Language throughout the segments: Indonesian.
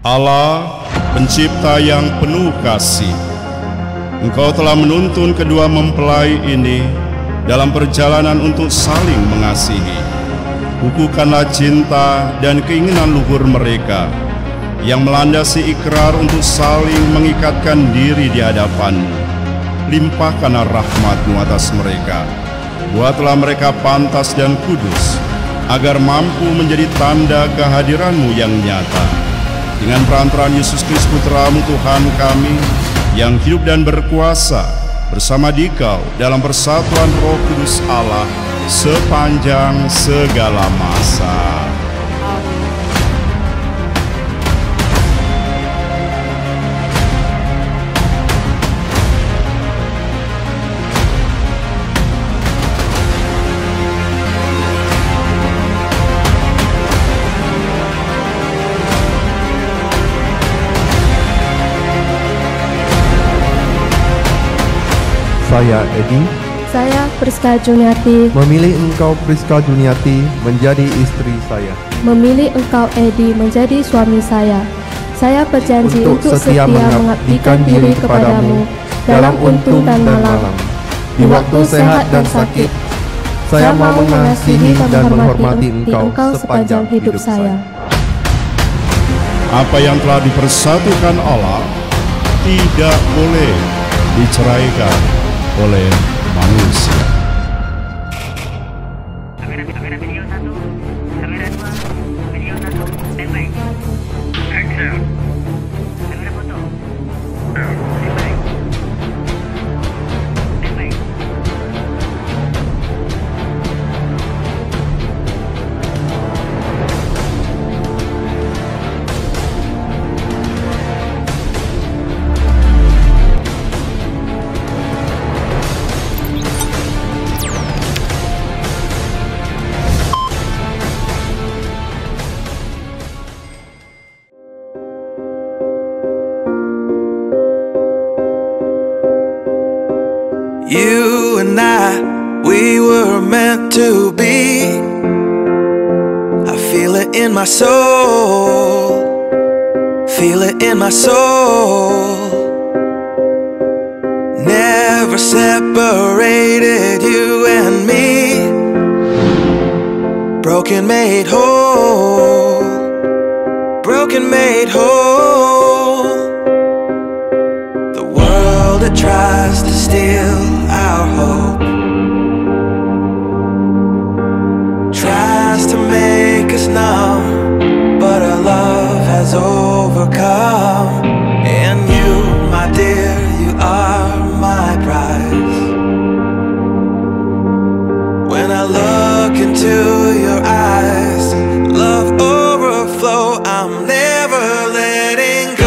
Allah, pencipta yang penuh kasih, Engkau telah menuntun kedua mempelai ini dalam perjalanan untuk saling mengasihi. Kukuhkanlah cinta dan keinginan luhur mereka yang melandasi ikrar untuk saling mengikatkan diri di hadapan-Mu. Limpahkanlah rahmat-Mu atas mereka. Buatlah mereka pantas dan kudus, agar mampu menjadi tanda kehadiran-Mu yang nyata. Dengan perantaraan Yesus Kristus Putra-Mu Tuhan kami, yang hidup dan berkuasa bersama Dikau dalam persatuan Roh Kudus Allah sepanjang segala masa. Saya Edi. Saya Priska Juniati. Memilih engkau Priska Juniati menjadi istri saya. Memilih engkau Edi menjadi suami saya. Saya berjanji untuk setia mengabdikan diri kepadamu dalam untung dan malam. Di waktu sehat dan sakit, saya mau mengasihi dan menghormati engkau sepanjang hidup saya. Apa yang telah dipersatukan Allah tidak boleh diceraikan oleh manusia. Kamera video 1, kamera 2, video 1, standby. Action. Kamera foto. Standby. Standby. You and I, we were meant to be. I feel it in my soul. Feel it in my soul. Never separated, you and me. Broken made whole. Broken made whole. The world that tries to steal our hope tries to make us numb, but our love has overcome. And you, my dear, you are my prize. When I look into your eyes, love overflow, I'm never letting go.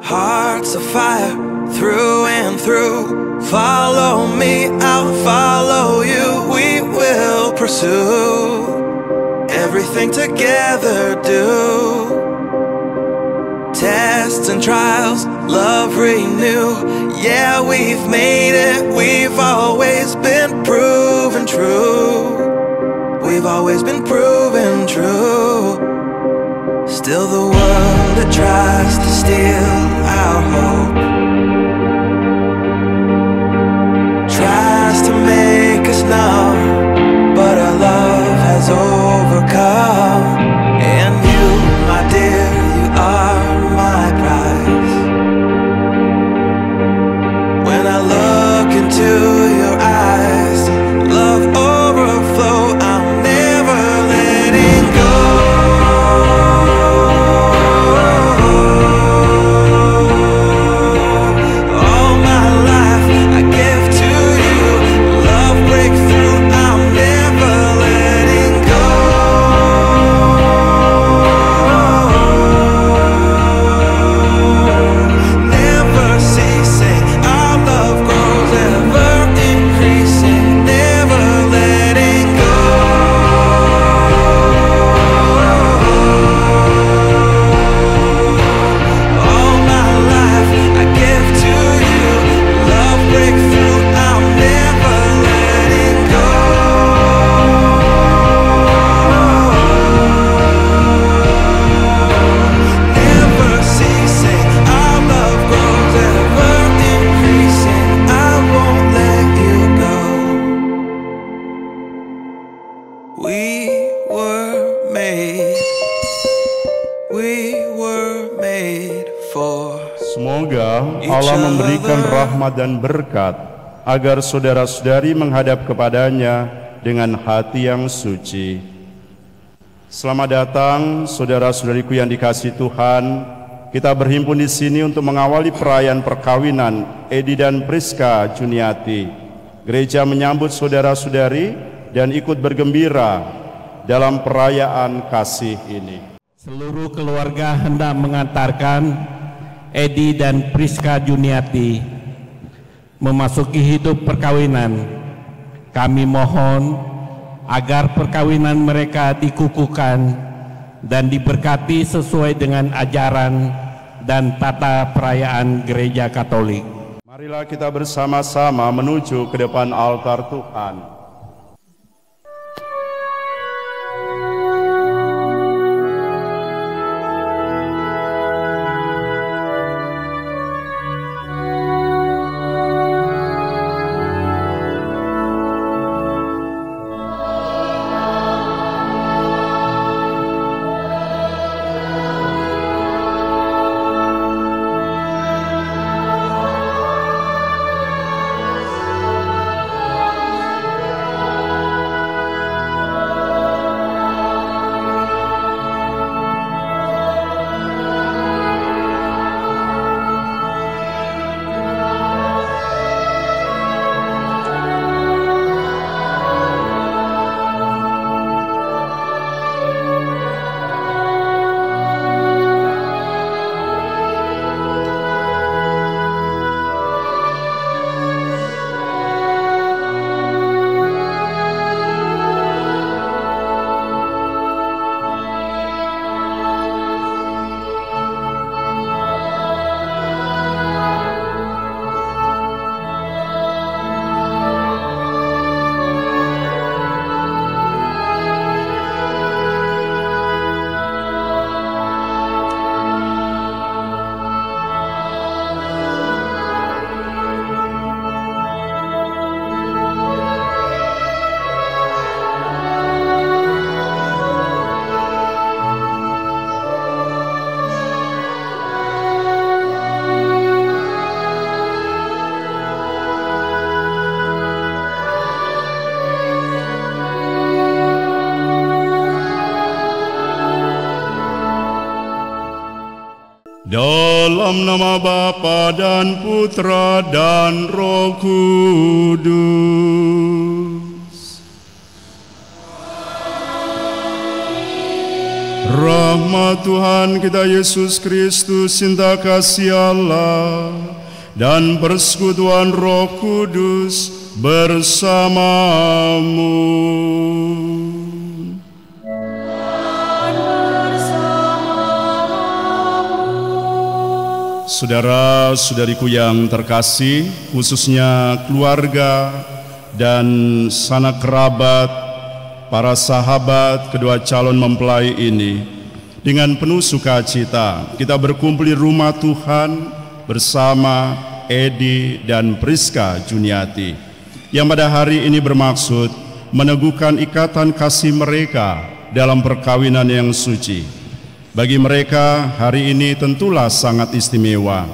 Hearts of fire through and through. Follow me, I'll follow you. We will pursue everything together, do tests and trials, love renew. Yeah, we've made it, we've always been proven true. We've always been proven true. Still the world that tries to steal our hope tries to make us numb, but our love has overcome. And you, my dear, you are my prize. When I look into your eyes, love overflow, I'm never letting go. Semoga Allah memberikan rahmat dan berkat agar saudara-saudari menghadap kepadanya dengan hati yang suci. Selamat datang saudara-saudariku yang dikasihi Tuhan. Kita berhimpun di sini untuk mengawali perayaan perkawinan Edi dan Priska Juniati. Gereja menyambut saudara-saudari dan ikut bergembira dalam perayaan kasih ini. Seluruh keluarga hendak mengantarkan Edi dan Priska Juniati memasuki hidup perkawinan. Kami mohon agar perkawinan mereka dikukuhkan dan diberkati sesuai dengan ajaran dan tata perayaan Gereja Katolik. Marilah kita bersama-sama menuju ke depan altar Tuhan. Dalam nama Bapa dan Putra dan Roh Kudus. Rahmat Tuhan kita Yesus Kristus, cinta kasih Allah, dan persekutuan Roh Kudus bersamamu. Saudara-saudariku yang terkasih, khususnya keluarga dan sanak kerabat, para sahabat kedua calon mempelai ini, dengan penuh sukacita kita berkumpul di rumah Tuhan bersama Edi dan Priska Juniati, yang pada hari ini bermaksud meneguhkan ikatan kasih mereka dalam perkawinan yang suci. Bagi mereka, hari ini tentulah sangat istimewa.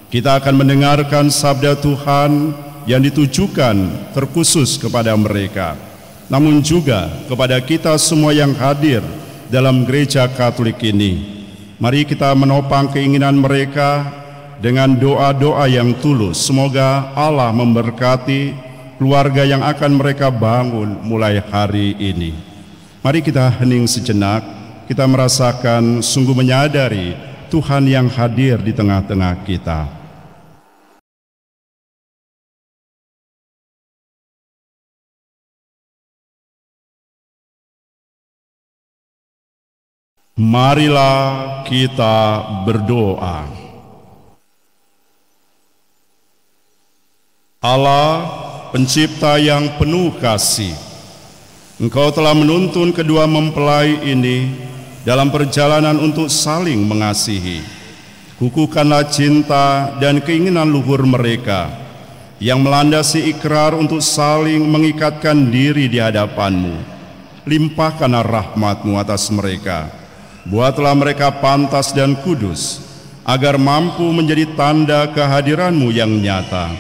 Kita akan mendengarkan sabda Tuhan yang ditujukan terkhusus kepada mereka, namun juga kepada kita semua yang hadir dalam gereja Katolik ini. Mari kita menopang keinginan mereka dengan doa-doa yang tulus. Semoga Allah memberkati keluarga yang akan mereka bangun mulai hari ini. Mari kita hening sejenak. Kita merasakan sungguh menyadari Tuhan yang hadir di tengah-tengah kita. Marilah kita berdoa. Allah, Pencipta yang penuh kasih, Engkau telah menuntun kedua mempelai ini dalam perjalanan untuk saling mengasihi. Kukuhkanlah cinta dan keinginan luhur mereka yang melandasi ikrar untuk saling mengikatkan diri di hadapan-Mu. Limpahkanlah rahmat-Mu atas mereka. Buatlah mereka pantas dan kudus, agar mampu menjadi tanda kehadiran-Mu yang nyata.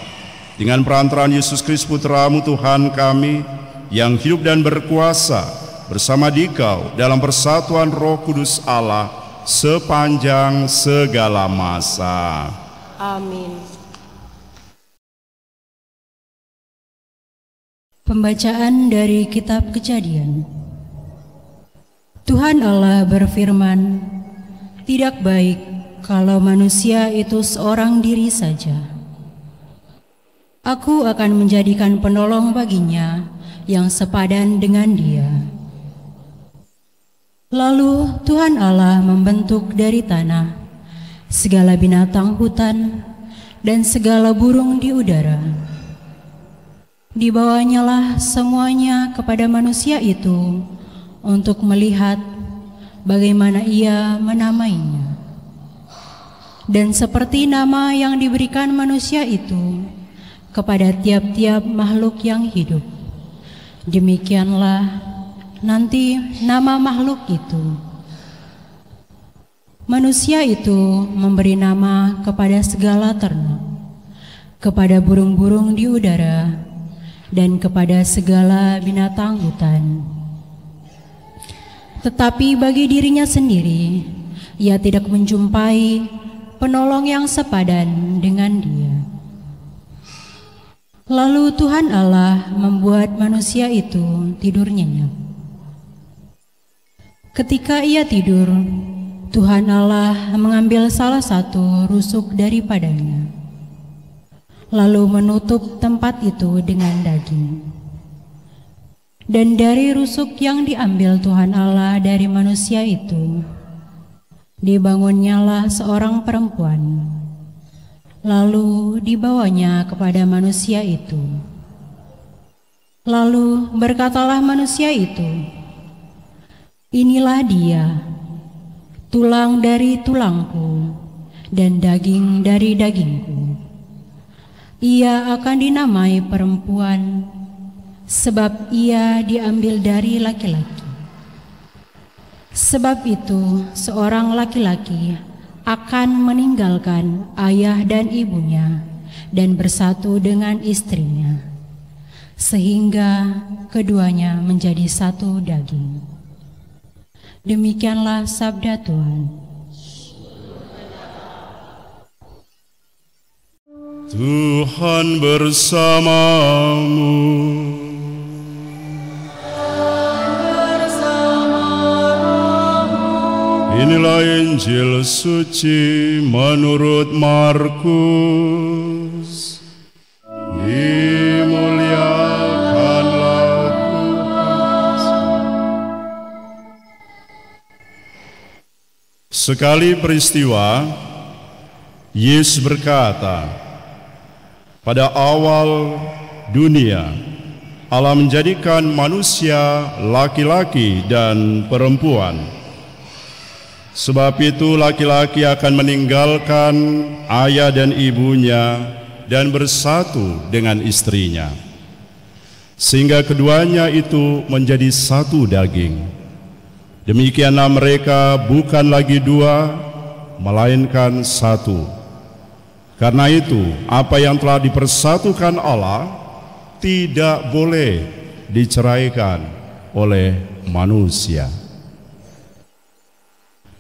Dengan perantaraan Yesus Kristus Putra-Mu Tuhan kami, yang hidup dan berkuasa bersama Dikau dalam persatuan Roh Kudus Allah sepanjang segala masa. Amin. Pembacaan dari Kitab Kejadian. Tuhan Allah berfirman, "Tidak baik kalau manusia itu seorang diri saja. Aku akan menjadikan penolong baginya yang sepadan dengan dia." Lalu Tuhan Allah membentuk dari tanah segala binatang hutan dan segala burung di udara. Dibawanyalah semuanya kepada manusia itu untuk melihat bagaimana ia menamainya. Dan seperti nama yang diberikan manusia itu kepada tiap-tiap makhluk yang hidup, demikianlah nanti nama makhluk itu. Manusia itu memberi nama kepada segala ternak, kepada burung-burung di udara, dan kepada segala binatang hutan. Tetapi bagi dirinya sendiri, ia tidak menjumpai penolong yang sepadan dengan dia. Lalu Tuhan Allah membuat manusia itu tidur nyenyak. Ketika ia tidur, Tuhan Allah mengambil salah satu rusuk daripadanya, lalu menutup tempat itu dengan daging. Dan dari rusuk yang diambil Tuhan Allah dari manusia itu, dibangunnyalah seorang perempuan, lalu dibawanya kepada manusia itu. Lalu berkatalah manusia itu, "Inilah dia, tulang dari tulangku dan daging dari dagingku. Ia akan dinamai perempuan, sebab ia diambil dari laki-laki. Sebab itu seorang laki-laki akan meninggalkan ayah dan ibunya dan bersatu dengan istrinya, sehingga keduanya menjadi satu daging." Demikianlah sabda Tuhan. Tuhan bersamamu. Inilah Injil suci menurut Markus. Dimuliakanlah Tuhan. Sekali peristiwa, Yesus berkata, "Pada awal dunia, Allah menjadikan manusia laki-laki dan perempuan. Sebab itu laki-laki akan meninggalkan ayah dan ibunya dan bersatu dengan istrinya, sehingga keduanya itu menjadi satu daging. Demikianlah mereka bukan lagi dua, melainkan satu. Karena itu, apa yang telah dipersatukan Allah tidak boleh diceraikan oleh manusia."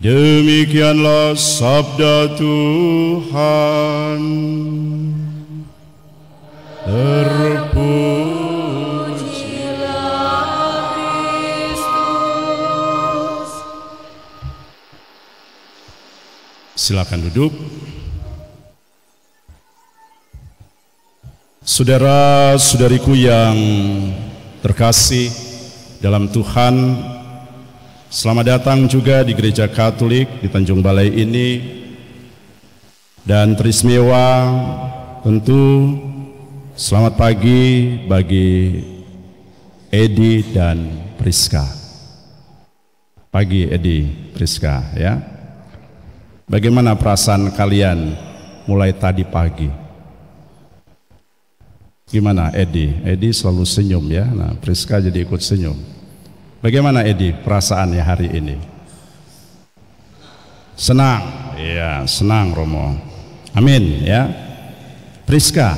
Demikianlah sabda Tuhan. Terpujilah Kristus. Silakan duduk. Saudara-saudariku yang terkasih dalam Tuhan, selamat datang juga di Gereja Katolik di Tanjung Balai ini. Dan teristimewa tentu selamat pagi bagi Edi dan Priska. Pagi Edi, Priska ya. Bagaimana perasaan kalian mulai tadi pagi? Gimana Edi? Edi selalu senyum ya. Nah, Priska jadi ikut senyum. Bagaimana Edi perasaannya hari ini? Senang. Ya, senang Romo. Amin ya. Priska.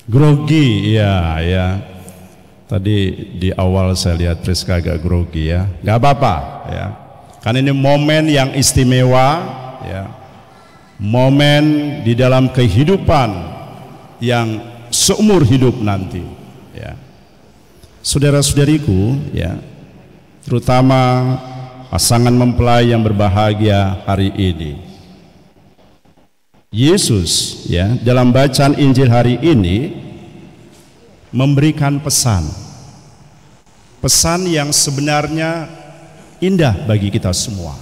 Grogi, ya. Tadi di awal saya lihat Priska agak grogi ya. Gak apa-apa ya. Karena ini momen yang istimewa ya. Momen di dalam kehidupan yang seumur hidup nanti ya. Saudara-saudariku ya, terutama pasangan mempelai yang berbahagia hari ini. Yesus ya dalam bacaan Injil hari ini memberikan pesan yang sebenarnya indah bagi kita semua.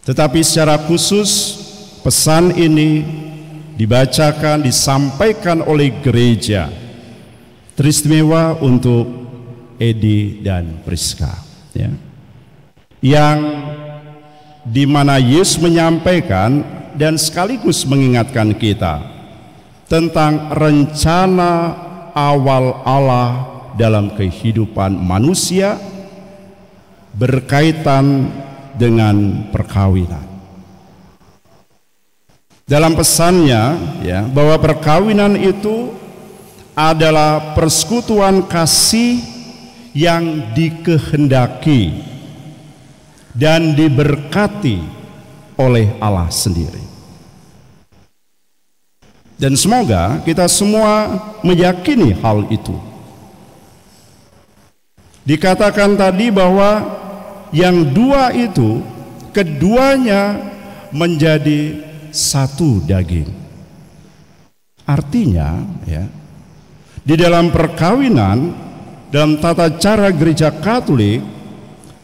Tetapi secara khusus pesan ini dibacakan, disampaikan oleh gereja teristimewa untuk Edi dan Priska ya. Yang dimana Yesus menyampaikan dan sekaligus mengingatkan kita tentang rencana awal Allah dalam kehidupan manusia berkaitan dengan perkawinan. Dalam pesannya ya, bahwa perkawinan itu adalah persekutuan kasih yang dikehendaki dan diberkati oleh Allah sendiri. Dan semoga kita semua meyakini hal itu. Dikatakan tadi bahwa yang dua itu keduanya menjadi satu daging. Artinya ya, di dalam perkawinan, dalam tata cara gereja Katolik,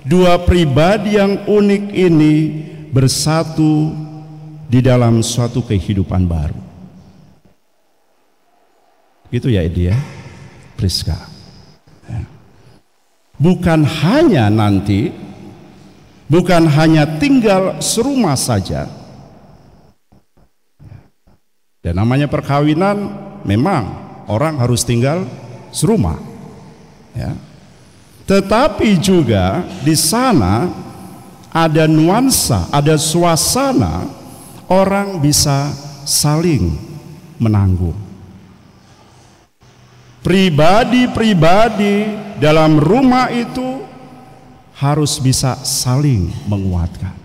dua pribadi yang unik ini bersatu di dalam suatu kehidupan baru. Gitu ya Edi ya, Priska ya. Bukan hanya nanti, bukan hanya tinggal serumah saja. Dan namanya perkawinan memang orang harus tinggal serumah ya. Tetapi juga di sana ada nuansa, ada suasana orang bisa saling menanggung. Pribadi-pribadi dalam rumah itu harus bisa saling menguatkan.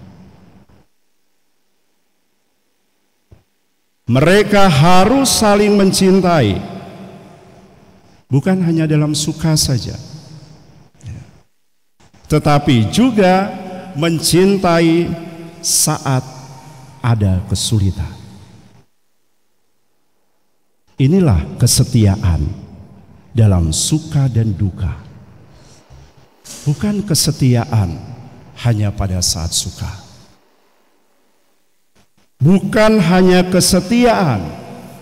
Mereka harus saling mencintai, bukan hanya dalam suka saja, tetapi juga mencintai saat ada kesulitan. Inilah kesetiaan dalam suka dan duka. Bukan kesetiaan hanya pada saat suka. Bukan hanya kesetiaan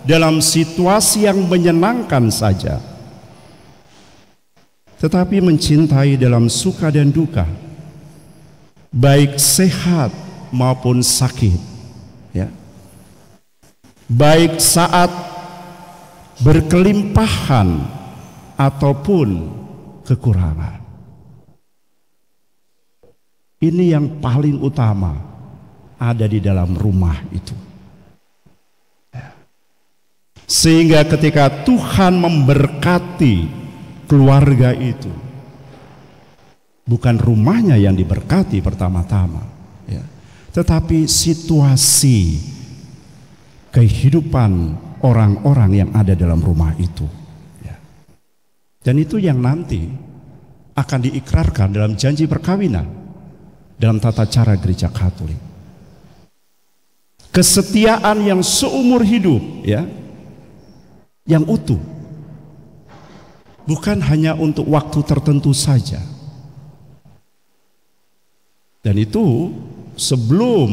dalam situasi yang menyenangkan saja, tetapi mencintai dalam suka dan duka, baik sehat maupun sakit ya. Baik saat berkelimpahan ataupun kekurangan. Ini yang paling utama ada di dalam rumah itu. Sehingga ketika Tuhan memberkati keluarga itu, bukan rumahnya yang diberkati pertama-tama ya, tetapi situasi kehidupan orang-orang yang ada dalam rumah itu. Dan itu yang nanti akan diikrarkan dalam janji perkawinan dalam tata cara gereja Katolik. Kesetiaan yang seumur hidup ya, yang utuh, bukan hanya untuk waktu tertentu saja. Dan itu sebelum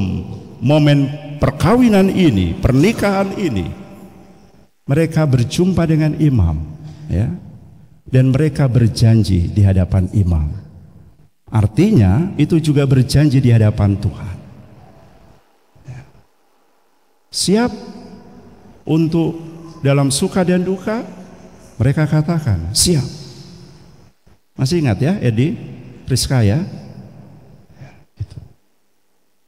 momen perkawinan ini, pernikahan ini, mereka berjumpa dengan imam ya. Dan mereka berjanji di hadapan imam. Artinya itu juga berjanji di hadapan Tuhan. Siap untuk dalam suka dan duka, mereka katakan siap. Masih ingat ya Edi, Priska ya?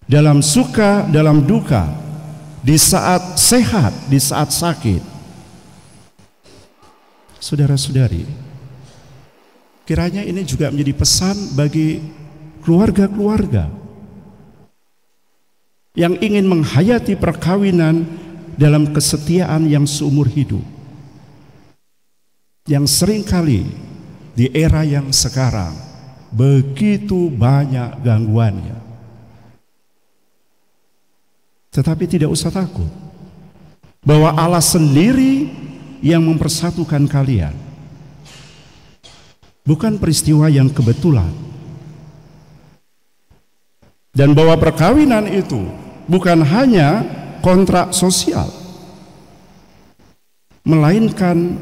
dalam suka, dalam duka, di saat sehat, di saat sakit. Saudara-saudari, kiranya ini juga menjadi pesan bagi keluarga-keluarga yang ingin menghayati perkawinan dalam kesetiaan yang seumur hidup, yang seringkali di era yang sekarang begitu banyak gangguannya. Tetapi tidak usah takut, bahwa Allah sendiri yang mempersatukan kalian. Bukan peristiwa yang kebetulan. Dan bahwa perkawinan itu bukan hanya kontrak sosial, melainkan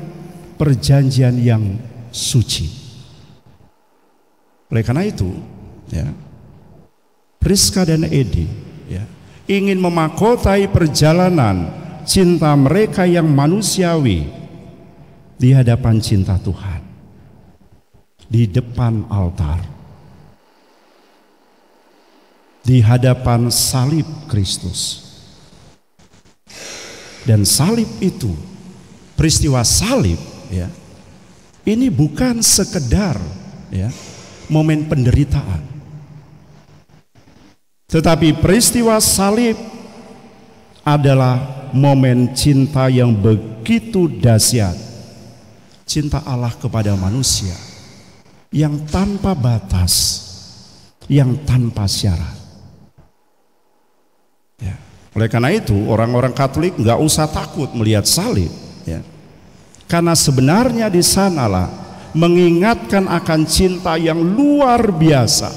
perjanjian yang suci. Oleh karena itu, ya, Priska dan Edi, ya, ingin memahkotai perjalanan cinta mereka yang manusiawi di hadapan cinta Tuhan, di depan altar, di hadapan salib Kristus. Dan salib itu, peristiwa salib, ya, ini bukan sekedar, ya, momen penderitaan, tetapi peristiwa salib adalah momen cinta yang begitu dahsyat, cinta Allah kepada manusia yang tanpa batas, yang tanpa syarat. Ya. Oleh karena itu orang-orang Katolik nggak usah takut melihat salib, ya. Karena sebenarnya di sanalah mengingatkan akan cinta yang luar biasa.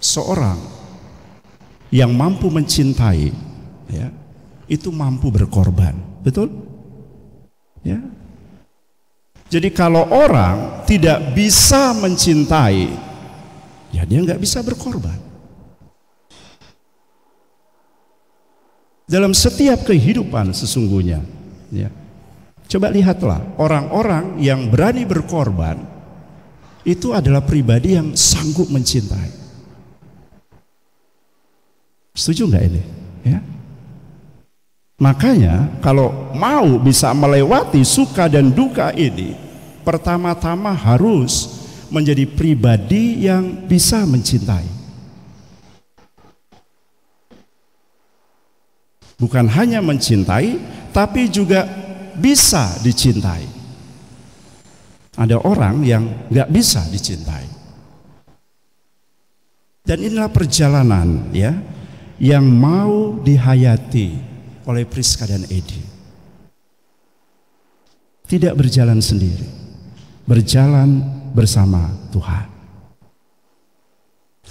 Seorang yang mampu mencintai, ya, itu mampu berkorban, betul? Ya. Jadi kalau orang tidak bisa mencintai, ya dia nggak bisa berkorban. Dalam setiap kehidupan sesungguhnya, ya, coba lihatlah orang-orang yang berani berkorban itu adalah pribadi yang sanggup mencintai. Setuju nggak ini? Ya. Makanya kalau mau bisa melewati suka dan duka ini, pertama-tama harus menjadi pribadi yang bisa mencintai. Bukan hanya mencintai, tapi juga bisa dicintai. Ada orang yang nggak bisa dicintai. Dan inilah perjalanan, ya, yang mau dihayati oleh Priska dan Edi. Tidak berjalan sendiri, berjalan bersama Tuhan.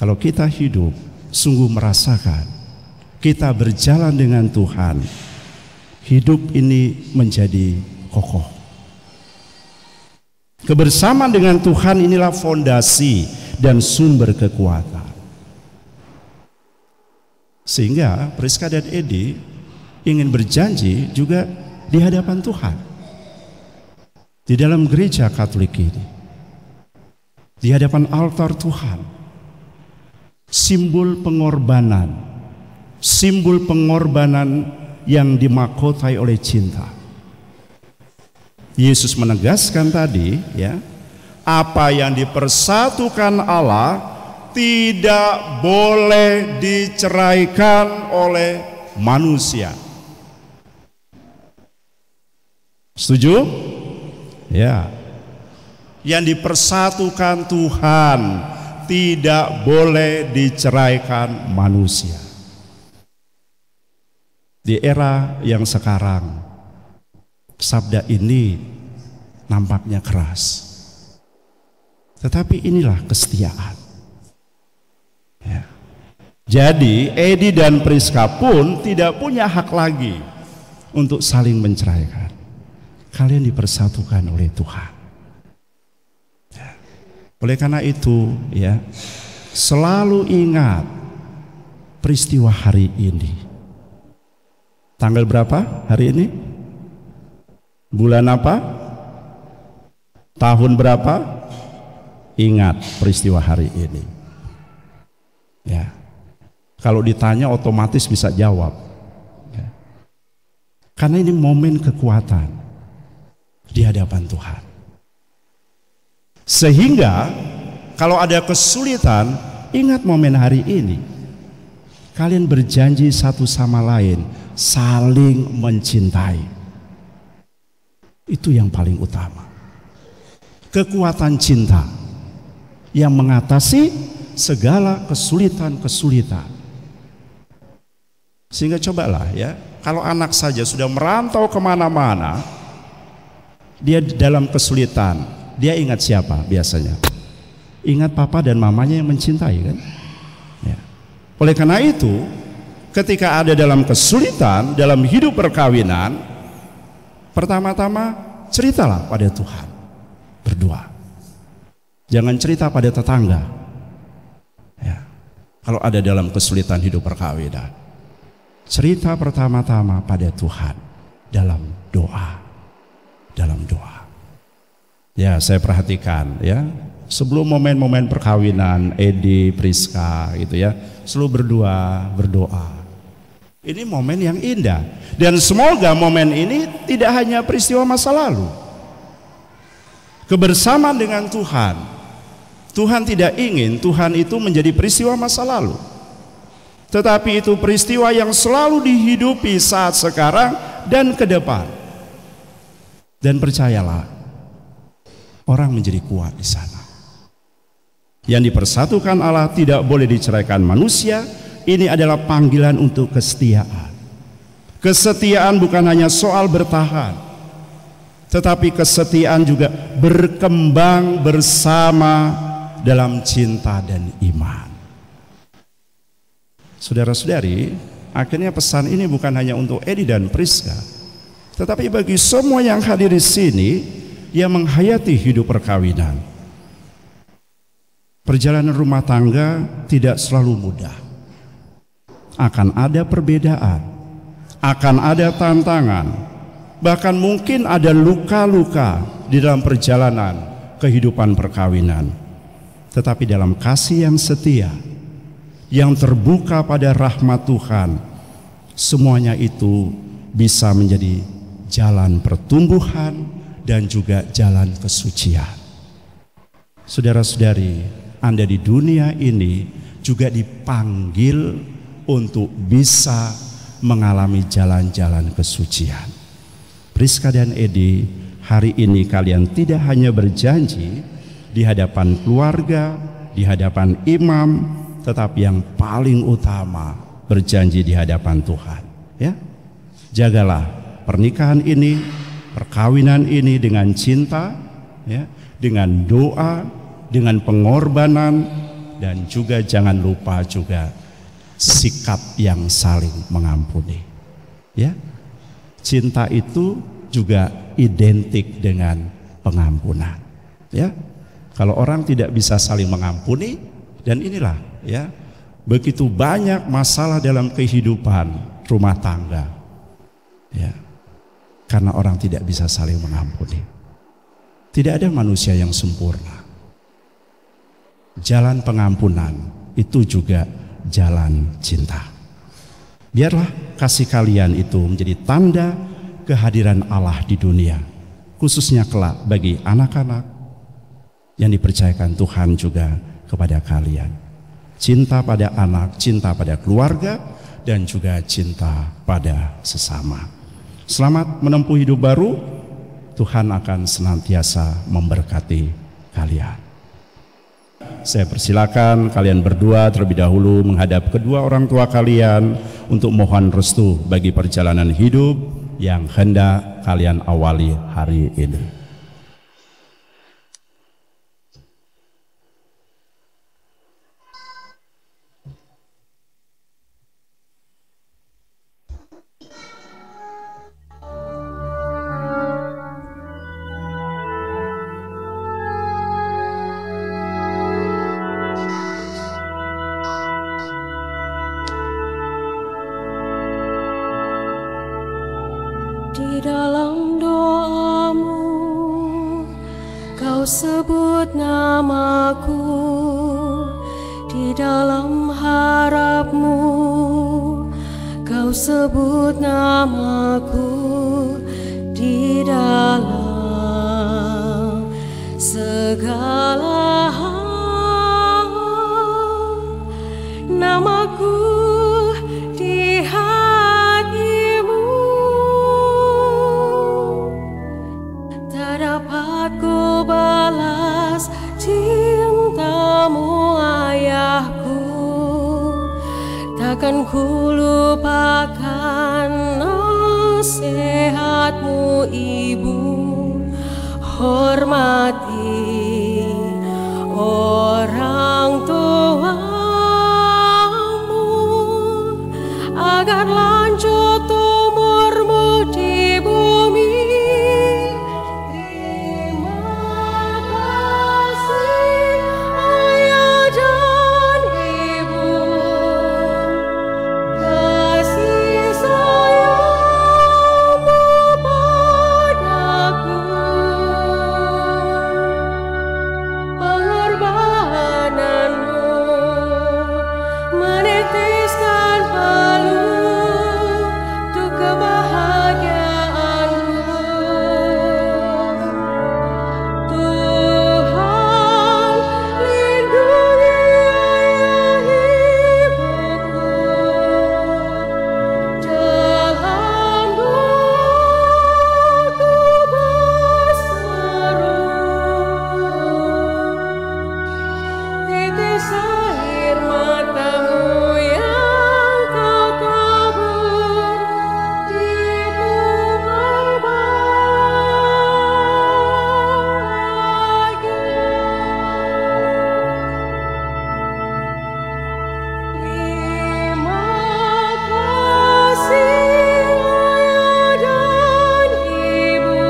Kalau kita hidup sungguh merasakan kita berjalan dengan Tuhan, hidup ini menjadi kokoh. Kebersamaan dengan Tuhan inilah fondasi dan sumber kekuatan. Sehingga Priska dan Edi ingin berjanji juga di hadapan Tuhan, di dalam gereja Katolik ini, di hadapan altar Tuhan, simbol pengorbanan yang dimahkotai oleh cinta. Yesus menegaskan tadi, ya, apa yang dipersatukan Allah tidak boleh diceraikan oleh manusia. Setuju? Ya. Yang dipersatukan Tuhan tidak boleh diceraikan manusia. Di era yang sekarang, sabda ini nampaknya keras. Tetapi inilah kesetiaan. Ya. Jadi Edi dan Priska pun tidak punya hak lagi untuk saling menceraikan. Kalian dipersatukan oleh Tuhan. Ya. Oleh karena itu, ya, selalu ingat peristiwa hari ini. Tanggal berapa hari ini? Bulan apa? Tahun berapa? Ingat peristiwa hari ini. Ya. Kalau ditanya otomatis bisa jawab. Ya. Karena ini momen kekuatan di hadapan Tuhan. Sehingga kalau ada kesulitan, ingat momen hari ini. Kalian berjanji satu sama lain, saling mencintai. Itu yang paling utama. Kekuatan cinta yang mengatasi segala kesulitan-kesulitan. Sehingga cobalah ya, kalau anak saja sudah merantau kemana-mana, dia dalam kesulitan, dia ingat siapa biasanya? Ingat papa dan mamanya yang mencintai kan? Ya. Oleh karena itu, ketika ada dalam kesulitan, dalam hidup perkawinan, pertama-tama ceritalah pada Tuhan, berdoa. Jangan cerita pada tetangga. Ya. Kalau ada dalam kesulitan hidup perkawinan, cerita pertama-tama pada Tuhan dalam doa. Dalam doa. Ya, saya perhatikan ya, sebelum momen-momen perkawinan Edi, Priska gitu ya, selalu berdoa. Ini momen yang indah. Dan semoga momen ini tidak hanya peristiwa masa lalu. Kebersamaan dengan Tuhan. Tuhan tidak ingin Tuhan itu menjadi peristiwa masa lalu. Tetapi itu peristiwa yang selalu dihidupi saat sekarang dan ke depan. Dan percayalah, orang menjadi kuat di sana. Yang dipersatukan Allah tidak boleh diceraikan manusia. Ini adalah panggilan untuk kesetiaan. Kesetiaan bukan hanya soal bertahan, tetapi kesetiaan juga berkembang bersama dalam cinta dan iman. Saudara-saudari, akhirnya pesan ini bukan hanya untuk Edi dan Priska, tetapi bagi semua yang hadir di sini yang menghayati hidup perkawinan. Perjalanan rumah tangga tidak selalu mudah. Akan ada perbedaan, akan ada tantangan, bahkan mungkin ada luka-luka di dalam perjalanan kehidupan perkawinan. Tetapi dalam kasih yang setia, yang terbuka pada rahmat Tuhan, semuanya itu bisa menjadi jalan pertumbuhan dan juga jalan kesucian. Saudara-saudari, Anda di dunia ini juga dipanggil untuk bisa mengalami jalan-jalan kesucian. Priska dan Edi, hari ini kalian tidak hanya berjanji di hadapan keluarga, di hadapan imam, tetapi yang paling utama berjanji di hadapan Tuhan. Ya, jagalah pernikahan ini, perkawinan ini dengan cinta, ya, dengan doa, dengan pengorbanan, dan juga jangan lupa juga sikap yang saling mengampuni. Ya, cinta itu juga identik dengan pengampunan. Ya, kalau orang tidak bisa saling mengampuni, dan inilah ya, begitu banyak masalah dalam kehidupan rumah tangga. Ya, karena orang tidak bisa saling mengampuni. Tidak ada manusia yang sempurna. Jalan pengampunan itu juga jalan cinta. Biarlah kasih kalian itu menjadi tanda kehadiran Allah di dunia, khususnya kelak bagi anak-anak yang dipercayakan Tuhan juga kepada kalian. Cinta pada anak, cinta pada keluarga, dan juga cinta pada sesama. Selamat menempuh hidup baru. Tuhan akan senantiasa memberkati kalian. Saya persilakan kalian berdua terlebih dahulu menghadap kedua orang tua kalian untuk mohon restu bagi perjalanan hidup yang hendak kalian awali hari ini. Di dalam doamu kau sebut namaku, di Di dalam harapmu kau sebut namaku, di dalam segala hal namaku di hatimu. Tak dapat ku balas cintamu ayahku, takkan ku lupakan nasihatmu ibu. Hormati orang tuamu agar lanjut umurmu di bumi. Terima kasih ayah dan ibu, kasih sayangmu padaku, pengorbananmu menitiskan peluk untuk kebahagiaanku. Tuhan lindungi ayah ibuku dalam doaku berseru. Titis air matamu yang kau tabur di tupai bahagia. Terima kasih ayah dan ibu,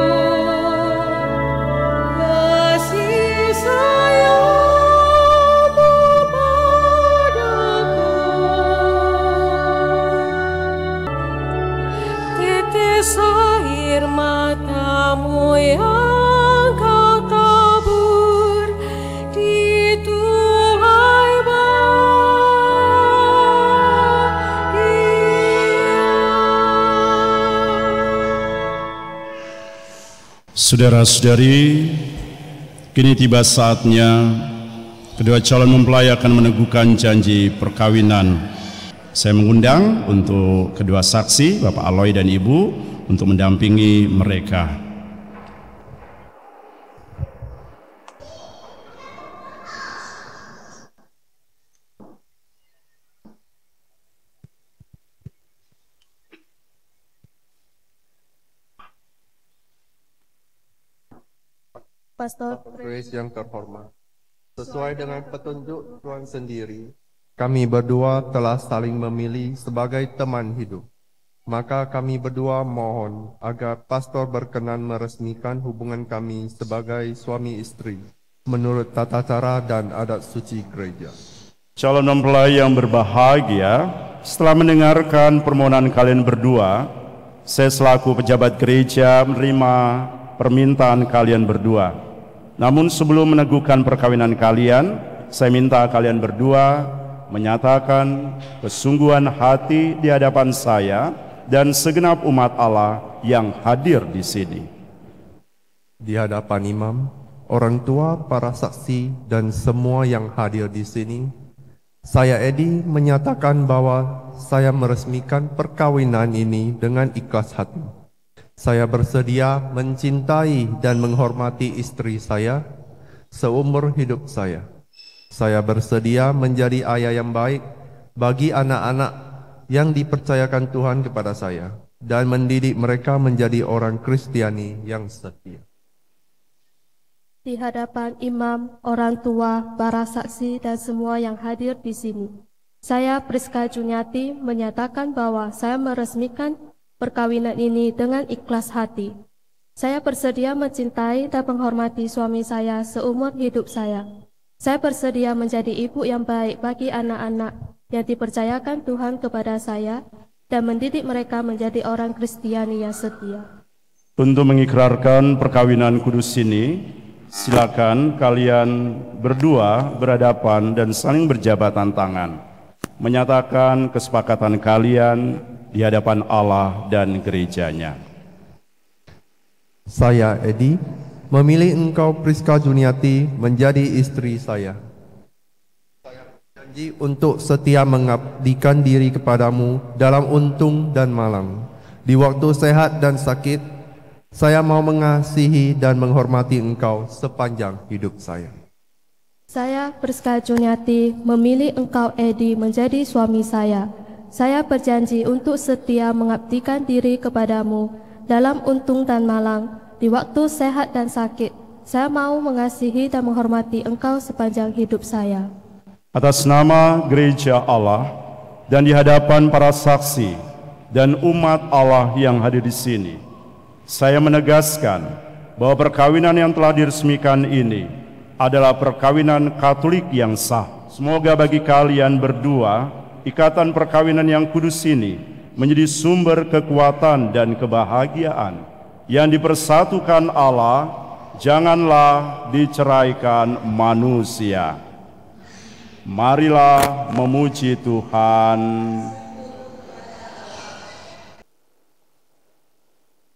kasih sayangmu padaku. Titis air matamu yang kau tabur di tuai bahagia. Saudara-saudari, kini tiba saatnya kedua calon mempelai akan meneguhkan janji perkawinan. Saya mengundang untuk kedua saksi, Bapak Aloy dan Ibu, untuk mendampingi mereka. Pastor Grace yang terhormat, sesuai dengan petunjuk Tuhan sendiri, kami berdua telah saling memilih sebagai teman hidup. Maka kami berdua mohon agar pastor berkenan meresmikan hubungan kami sebagai suami istri menurut tata cara dan adat suci gereja. Calon mempelai yang berbahagia, setelah mendengarkan permohonan kalian berdua, saya selaku pejabat gereja menerima permintaan kalian berdua. Namun sebelum meneguhkan perkawinan kalian, saya minta kalian berdua menyatakan kesungguhan hati di hadapan saya dan segenap umat Allah yang hadir di sini. Di hadapan imam, orang tua, para saksi, dan semua yang hadir di sini, saya Edi menyatakan bahwa saya meresmikan perkawinan ini dengan ikhlas hati. Saya bersedia mencintai dan menghormati istri saya seumur hidup saya. Saya bersedia menjadi ayah yang baik bagi anak-anak yang dipercayakan Tuhan kepada saya dan mendidik mereka menjadi orang Kristiani yang setia. di hadapan imam, orang tua, para saksi, dan semua yang hadir di sini, saya Priska Juniati menyatakan bahwa saya meresmikan perkawinan ini dengan ikhlas hati. Saya bersedia mencintai dan menghormati suami saya seumur hidup saya. Saya bersedia menjadi ibu yang baik bagi anak-anak yang dipercayakan Tuhan kepada saya dan mendidik mereka menjadi orang Kristiani yang setia. Untuk mengikrarkan perkawinan kudus ini, Silakan kalian berdua berhadapan dan saling berjabatan tangan, menyatakan kesepakatan kalian di hadapan Allah dan gerejanya. Saya, Edi, memilih engkau Priska Juniati menjadi istri saya. Saya berjanji untuk setia mengabdikan diri kepadamu dalam untung dan malang. Di waktu sehat dan sakit, saya mau mengasihi dan menghormati engkau sepanjang hidup saya. Saya, Priska Juniati, memilih engkau Edi menjadi suami saya. Saya berjanji untuk setia mengabdikan diri kepadamu dalam untung dan malang. Di waktu sehat dan sakit, saya mau mengasihi dan menghormati engkau sepanjang hidup saya. Atas nama Gereja Allah dan di hadapan para saksi dan umat Allah yang hadir di sini, saya menegaskan bahwa perkawinan yang telah diresmikan ini adalah perkawinan Katolik yang sah. Semoga bagi kalian berdua, ikatan perkawinan yang kudus ini menjadi sumber kekuatan dan kebahagiaan yang dipersatukan Allah, janganlah diceraikan manusia. Marilah memuji Tuhan.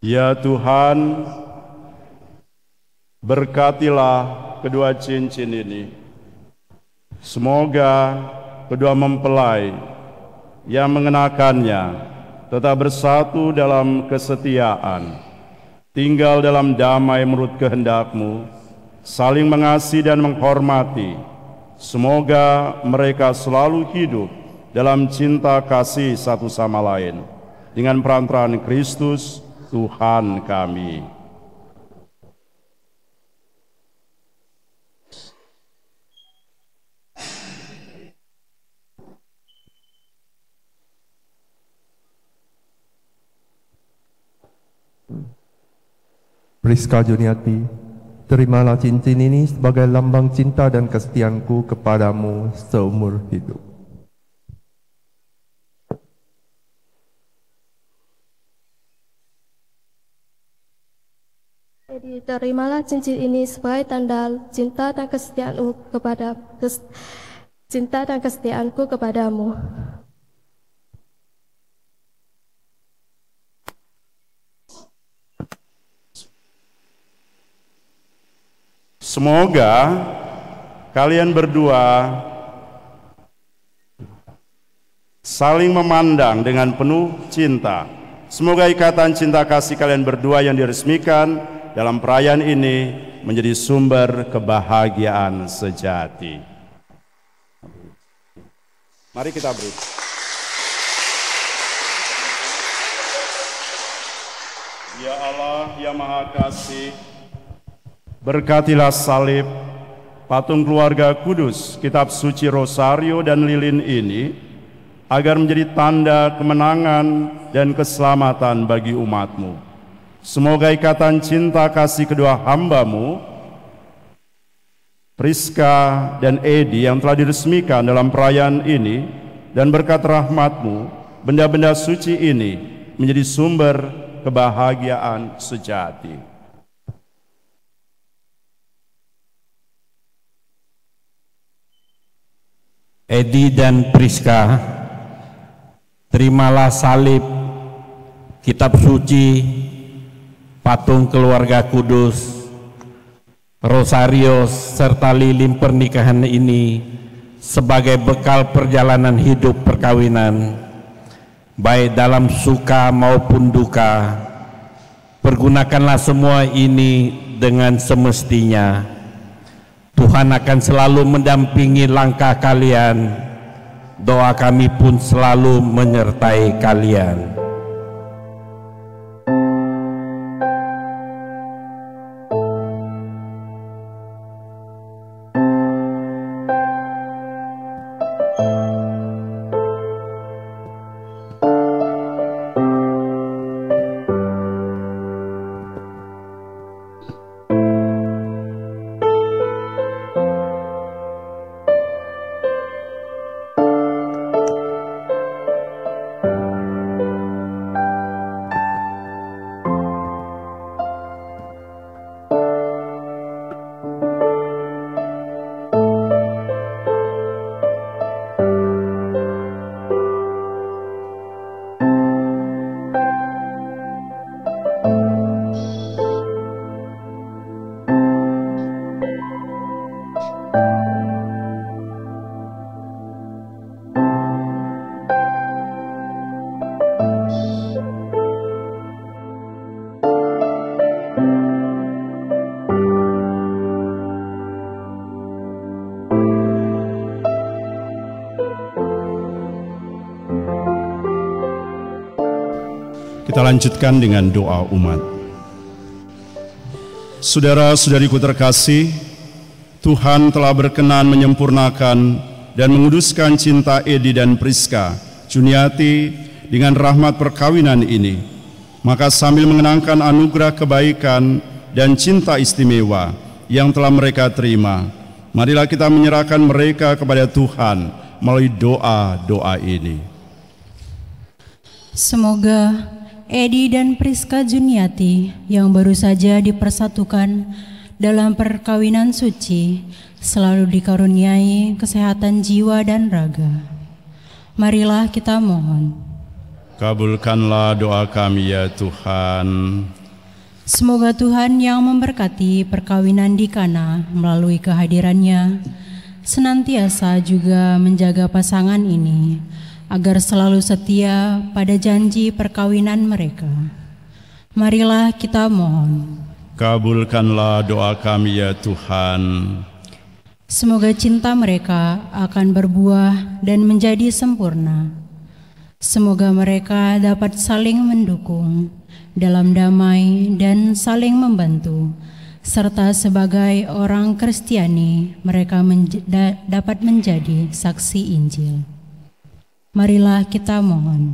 Ya Tuhan, berkatilah kedua cincin ini. Semoga kedua mempelai yang mengenakannya tetap bersatu dalam kesetiaan, tinggal dalam damai menurut kehendak-Mu, saling mengasihi dan menghormati. Semoga mereka selalu hidup dalam cinta kasih satu sama lain. Dengan perantaraan Kristus, Tuhan kami. Priska Juniati, terimalah cincin ini sebagai lambang cinta dan kesetiaanku kepadamu seumur hidup. Jadi terimalah cincin ini sebagai tanda cinta dan kesetiaanku kepadamu. Semoga kalian berdua saling memandang dengan penuh cinta. Semoga ikatan cinta kasih kalian berdua yang diresmikan dalam perayaan ini menjadi sumber kebahagiaan sejati. Mari kita beri. Ya Allah yang Maha Kasih, berkatilah salib, patung keluarga kudus, kitab suci Rosario dan lilin ini, agar menjadi tanda kemenangan dan keselamatan bagi umat-Mu. Semoga ikatan cinta kasih kedua hamba-Mu, Priska dan Edi, yang telah diresmikan dalam perayaan ini, dan berkat rahmat-Mu, benda-benda suci ini menjadi sumber kebahagiaan sejati. Edi dan Priska, terimalah salib, kitab suci, patung keluarga kudus, rosario serta lilin pernikahan ini sebagai bekal perjalanan hidup perkawinan, baik dalam suka maupun duka. Pergunakanlah semua ini dengan semestinya. Tuhan akan selalu mendampingi langkah kalian. Doa kami pun selalu menyertai kalian. Kita lanjutkan dengan doa umat. Saudara-saudariku terkasih, Tuhan telah berkenan menyempurnakan dan menguduskan cinta Edi dan Priska Juniati dengan rahmat perkawinan ini. Maka sambil mengenangkan anugerah kebaikan dan cinta istimewa yang telah mereka terima, marilah kita menyerahkan mereka kepada Tuhan melalui doa-doa ini. Semoga Edi dan Priska Juniati yang baru saja dipersatukan dalam perkawinan suci selalu dikaruniai kesehatan jiwa dan raga. Marilah kita mohon. Kabulkanlah doa kami ya Tuhan. Semoga Tuhan yang memberkati perkawinan di Kana melalui kehadirannya senantiasa juga menjaga pasangan ini agar selalu setia pada janji perkawinan mereka. Marilah kita mohon. Kabulkanlah doa kami ya Tuhan. Semoga cinta mereka akan berbuah dan menjadi sempurna. Semoga mereka dapat saling mendukung dalam damai dan saling membantu, serta sebagai orang Kristiani mereka dapat menjadi saksi Injil. Marilah kita mohon.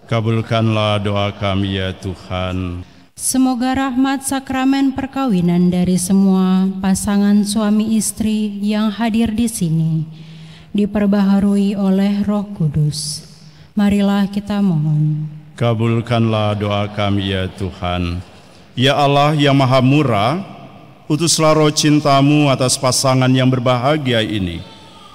Kabulkanlah doa kami ya Tuhan. Semoga rahmat sakramen perkawinan dari semua pasangan suami istri yang hadir di sini diperbaharui oleh Roh Kudus. Marilah kita mohon. Kabulkanlah doa kami ya Tuhan. Ya Allah yang maha murah, utuslah roh cintamu atas pasangan yang berbahagia ini,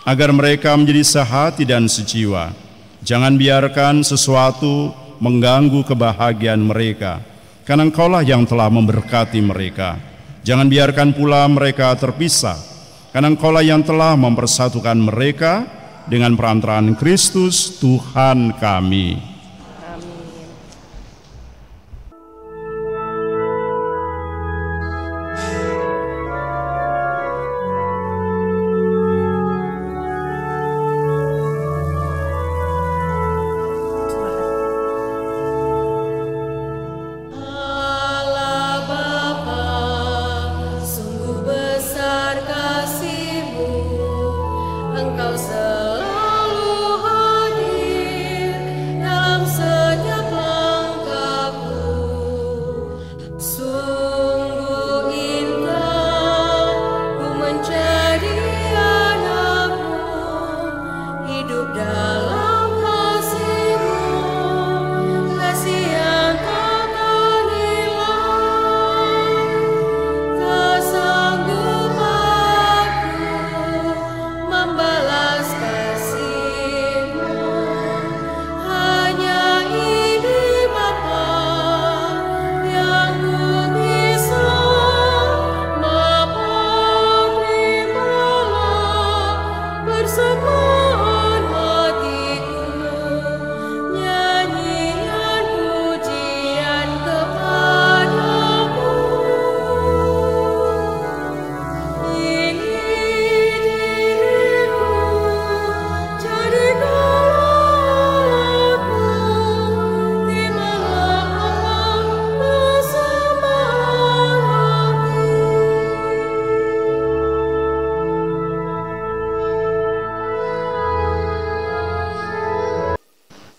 agar mereka menjadi sehati dan sejiwa. Jangan biarkan sesuatu mengganggu kebahagiaan mereka, karena Engkaulah yang telah memberkati mereka. Jangan biarkan pula mereka terpisah, karena Engkaulah yang telah mempersatukan mereka dengan perantaraan Kristus Tuhan kami.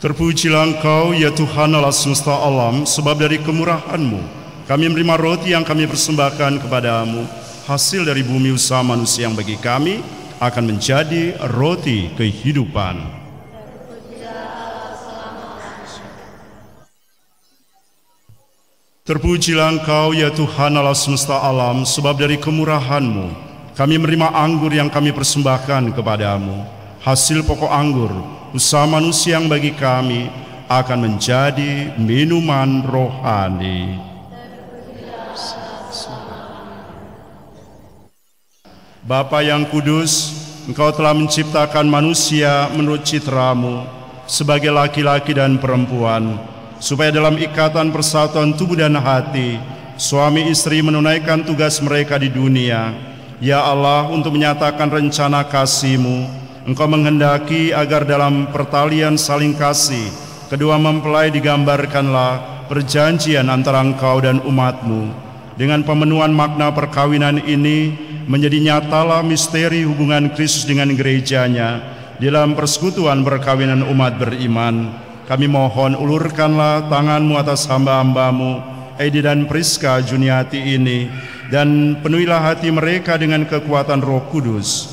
Terpujilah Engkau ya Tuhan Allah semesta alam, sebab dari kemurahan-Mu kami menerima roti yang kami persembahkan kepadamu, hasil dari bumi usaha manusia yang bagi kami akan menjadi roti kehidupan. Terpujilah Engkau ya Tuhan Allah semesta alam, sebab dari kemurahan-Mu kami menerima anggur yang kami persembahkan kepadamu, hasil pokok anggur usaha manusia yang bagi kami akan menjadi minuman rohani. Bapa yang kudus, Engkau telah menciptakan manusia menurut citra-Mu sebagai laki-laki dan perempuan, supaya dalam ikatan persatuan tubuh dan hati, suami istri menunaikan tugas mereka di dunia. Ya Allah, untuk menyatakan rencana kasih-Mu, Engkau menghendaki agar dalam pertalian saling kasih kedua mempelai digambarkanlah perjanjian antara Engkau dan umat-Mu. Dengan pemenuhan makna perkawinan ini, menjadi nyatalah misteri hubungan Kristus dengan gerejanya dalam persekutuan perkawinan umat beriman. Kami mohon ulurkanlah tangan-Mu atas hamba-hamba-Mu, Edi dan Priska Juniati ini, dan penuhilah hati mereka dengan kekuatan Roh Kudus.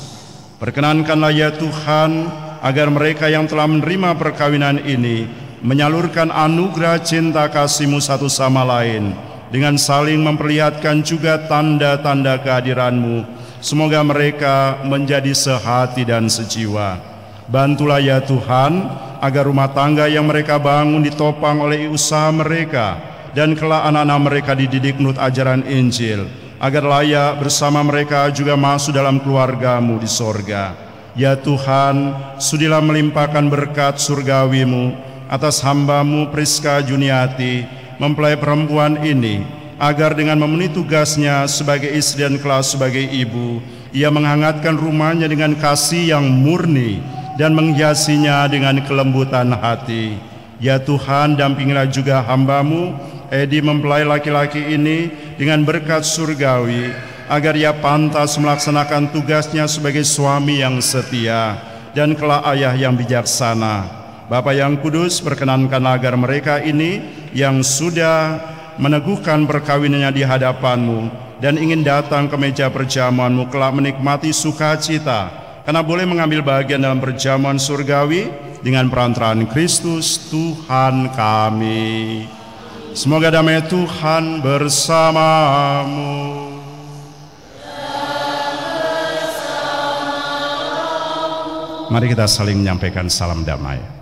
Perkenankanlah ya Tuhan, agar mereka yang telah menerima perkawinan ini menyalurkan anugerah cinta kasih-Mu satu sama lain, dengan saling memperlihatkan juga tanda-tanda kehadiran-Mu. Semoga mereka menjadi sehati dan sejiwa. Bantulah ya Tuhan, agar rumah tangga yang mereka bangun ditopang oleh usaha mereka, dan kelak anak-anak mereka dididik menurut ajaran Injil, agar layak bersama mereka juga masuk dalam keluarga-Mu di sorga. Ya Tuhan, sudilah melimpahkan berkat surgawi-Mu atas hamba-Mu Priska Juniati, mempelai perempuan ini, agar dengan memenuhi tugasnya sebagai istri dan kelak sebagai ibu, ia menghangatkan rumahnya dengan kasih yang murni dan menghiasinya dengan kelembutan hati. Ya Tuhan, dampingilah juga hamba-Mu Edi mempelai laki-laki ini dengan berkat surgawi, agar ia pantas melaksanakan tugasnya sebagai suami yang setia dan kelak ayah yang bijaksana. Bapa yang kudus, perkenankanlah agar mereka ini yang sudah meneguhkan perkawinannya di hadapan-Mu dan ingin datang ke meja perjamuan-Mu kelak menikmati sukacita, karena boleh mengambil bagian dalam perjamuan surgawi dengan perantaraan Kristus Tuhan kami. Semoga damai Tuhan bersamamu. Mari kita saling menyampaikan salam damai.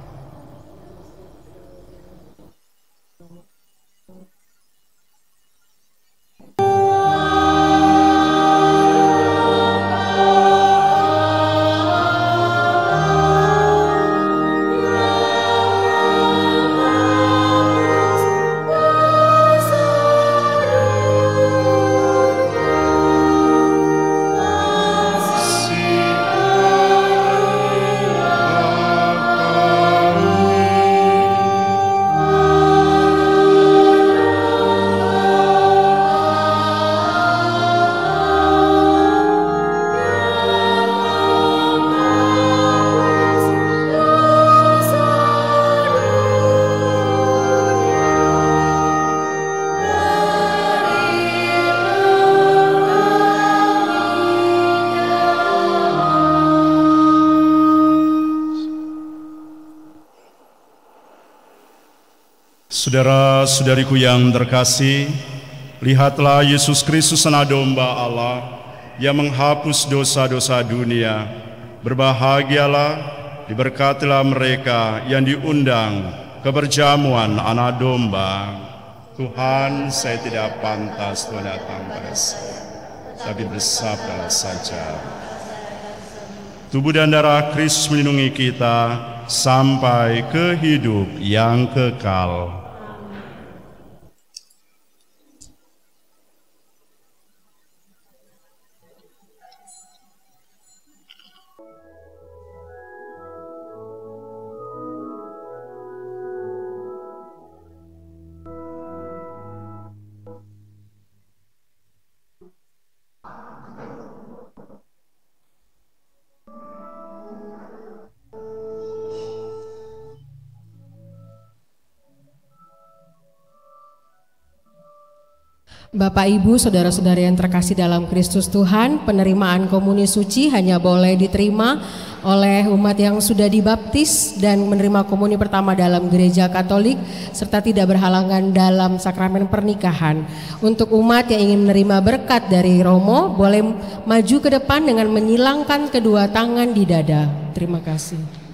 Saudara-saudariku yang terkasih, lihatlah Yesus Kristus Anak Domba Allah yang menghapus dosa-dosa dunia. Berbahagialah, diberkatilah mereka yang diundang ke perjamuan Anak Domba. Tuhan, saya tidak pantas Tuhan datang pada saya, tapi bersabdalah saja. Tubuh dan darah Kristus melindungi kita sampai ke hidup yang kekal. Bapak, Ibu, saudara-saudara yang terkasih dalam Kristus Tuhan, penerimaan komuni suci hanya boleh diterima oleh umat yang sudah dibaptis dan menerima komuni pertama dalam gereja Katolik, serta tidak berhalangan dalam sakramen pernikahan. Untuk umat yang ingin menerima berkat dari Romo, boleh maju ke depan dengan menyilangkan kedua tangan di dada. Terima kasih.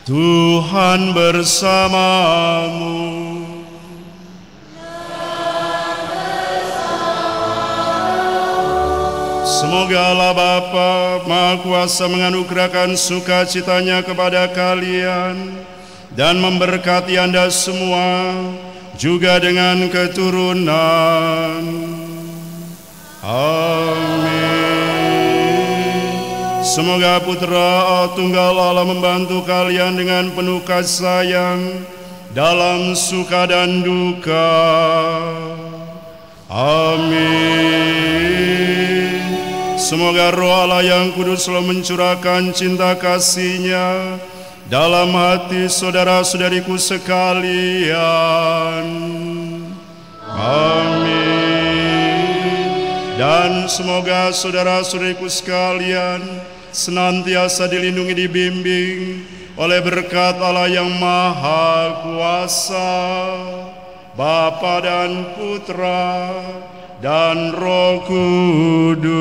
Tuhan bersamamu. Semoga Allah Bapa Maha Kuasa menganugerahkan sukacitanya kepada kalian dan memberkati Anda semua juga dengan keturunan. Amin. Semoga Putra Tunggal Allah membantu kalian dengan penuh kasih sayang dalam suka dan duka. Amin. Semoga Roh Allah yang kudus selalu mencurahkan cinta kasih-Nya dalam hati saudara-saudariku sekalian. Amin. Dan semoga saudara-saudariku sekalian senantiasa dilindungi, dibimbing oleh berkat Allah yang Maha Kuasa, Bapa dan Putra dan Roh Kudus.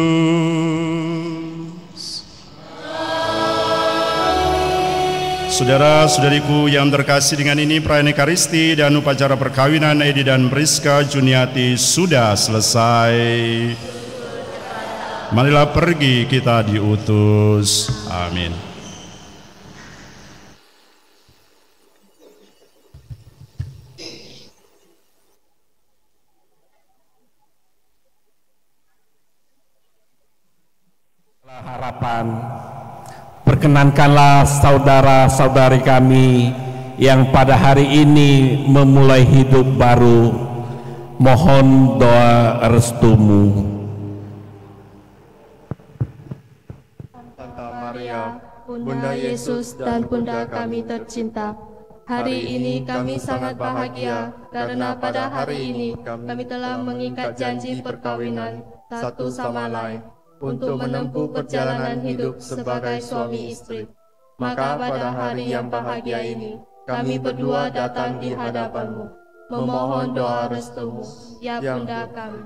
Saudara-saudariku yang terkasih, dengan ini perayaan Ekaristi dan upacara perkawinan Edi dan Priska Juniati sudah selesai. Marilah pergi kita diutus. Amin. Harapan, perkenankanlah saudara-saudari kami yang pada hari ini memulai hidup baru, mohon doa restumu. Santa Maria, Bunda Yesus dan Bunda kami tercinta, hari ini kami sangat bahagia karena pada hari ini kami telah mengikat janji perkawinan satu sama lain untuk menempuh perjalanan hidup sebagai suami istri. Maka pada hari yang bahagia ini, kami berdua datang di hadapan-Mu, memohon doa restumu, ya Bunda kami.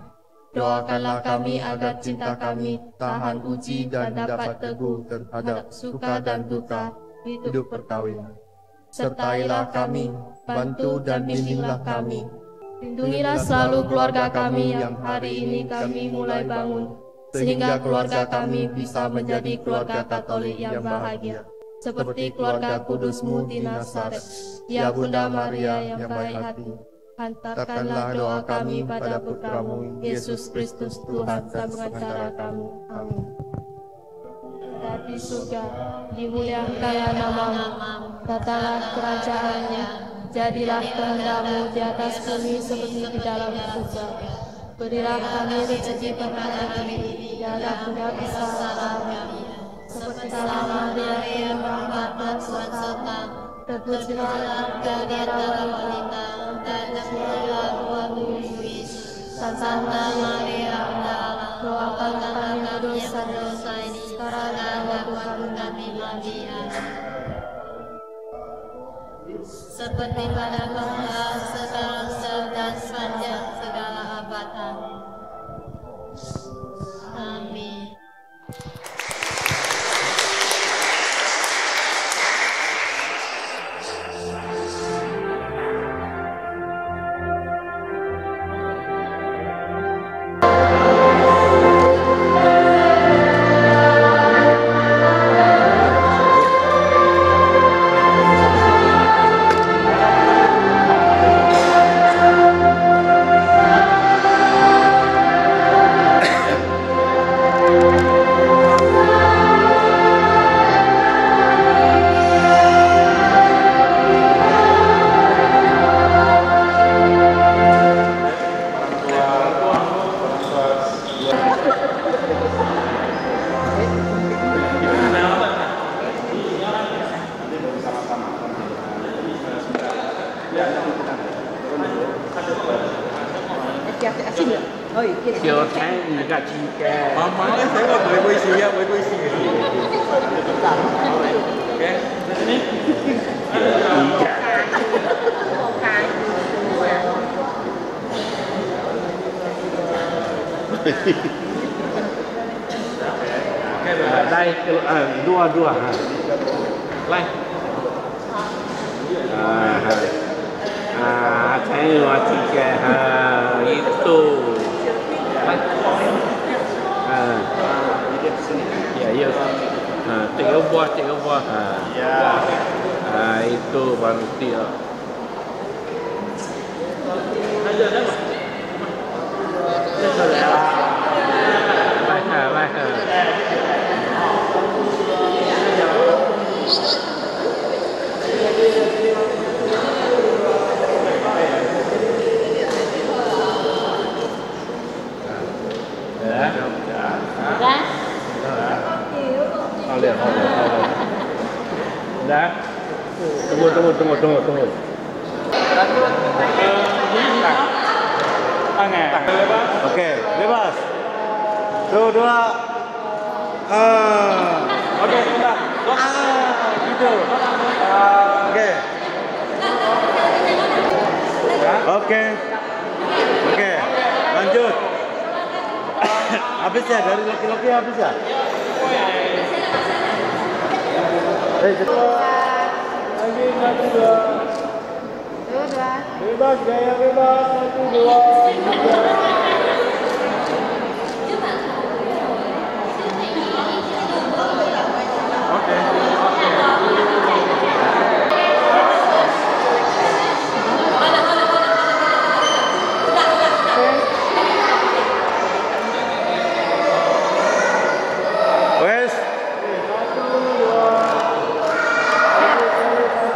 Doakanlah kami agar cinta kami tahan uji dan dapat teguh terhadap suka dan duka hidup perkawinan. Sertailah kami, bantu dan bimbinglah kami. Lindungilah selalu keluarga kami yang hari ini kami mulai bangun, sehingga keluarga kami bisa menjadi keluarga Katolik yang bahagia, seperti keluarga kudus-Mu di Nazaret. Ya Bunda Maria yang baik hati, hantarkanlah doa kami pada Putra-Mu, Yesus Kristus Tuhan dan pengacara kami. Amin. Di surga, dimuliakanlah nama-Mu, datanglah kerajaan-Nya, jadilah kehendak-Mu di atas bumi seperti di dalam surga. Berilah kami rezeki pada kami, dan ampunilah kesalahan kami, seperti dalam Maria yang rahmat dan serta, terpujilah darah wanita, dan terpujilah Tuhan Yesus. Santa Maria, doakan kami berdosa ini, sekarang dan waktu kami mati. Seperti pada masa sekarang dan sepanjang segala abad. Amin. Đây, dua. Lai. Saya tiga itu. Ya, ya. Tiga buah. Itu berarti. Dah. Tunggu. Oke, bebas. Tuh, 2. Oke, sebentar. Gitu. Oke. Lanjut. Habis ya, dari laki-laki habis ya? Lagi 1, 2. Bebas, gaya bebas. 1, 2, 3.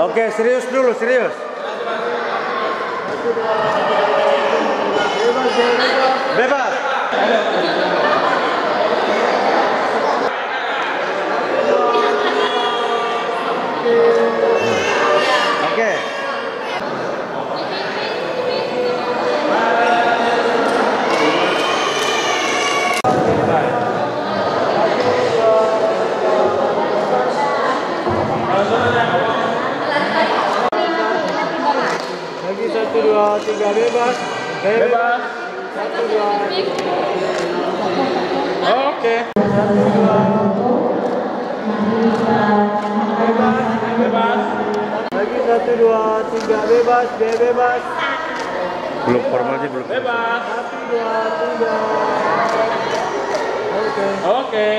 Oke, serius dulu, serius. Bebas. Oke. Lagi 1, 2, 3 bebas. Bebas. 1, 2. Oke. 1, 2. Bebas. Lagi 1, 2, 3 bebas. Bebas. Belum formalnya belum. Bebas. 1, 2, 3. Oke.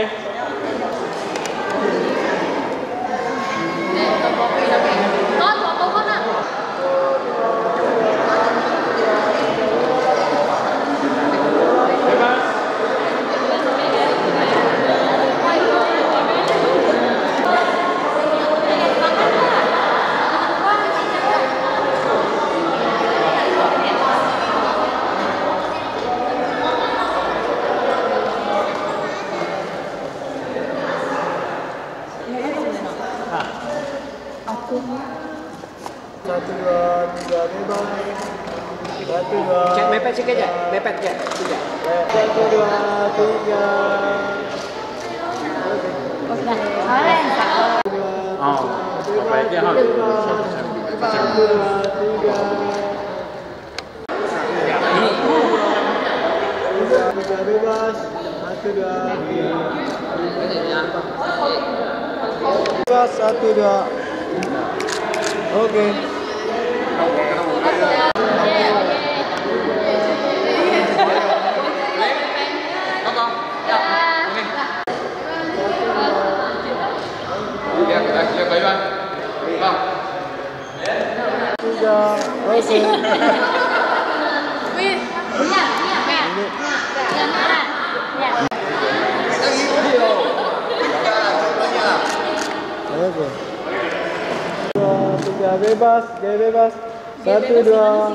Cek mepet sih aja, mepet ya. 1, 2, 3. Oh, baiknya harus. 1, 2, 3. 3 bebas. 1, 2. Bebas 1, 2. Oke. Tiga bebas, gaya bebas. 1, 2,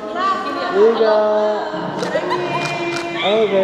3. Oke.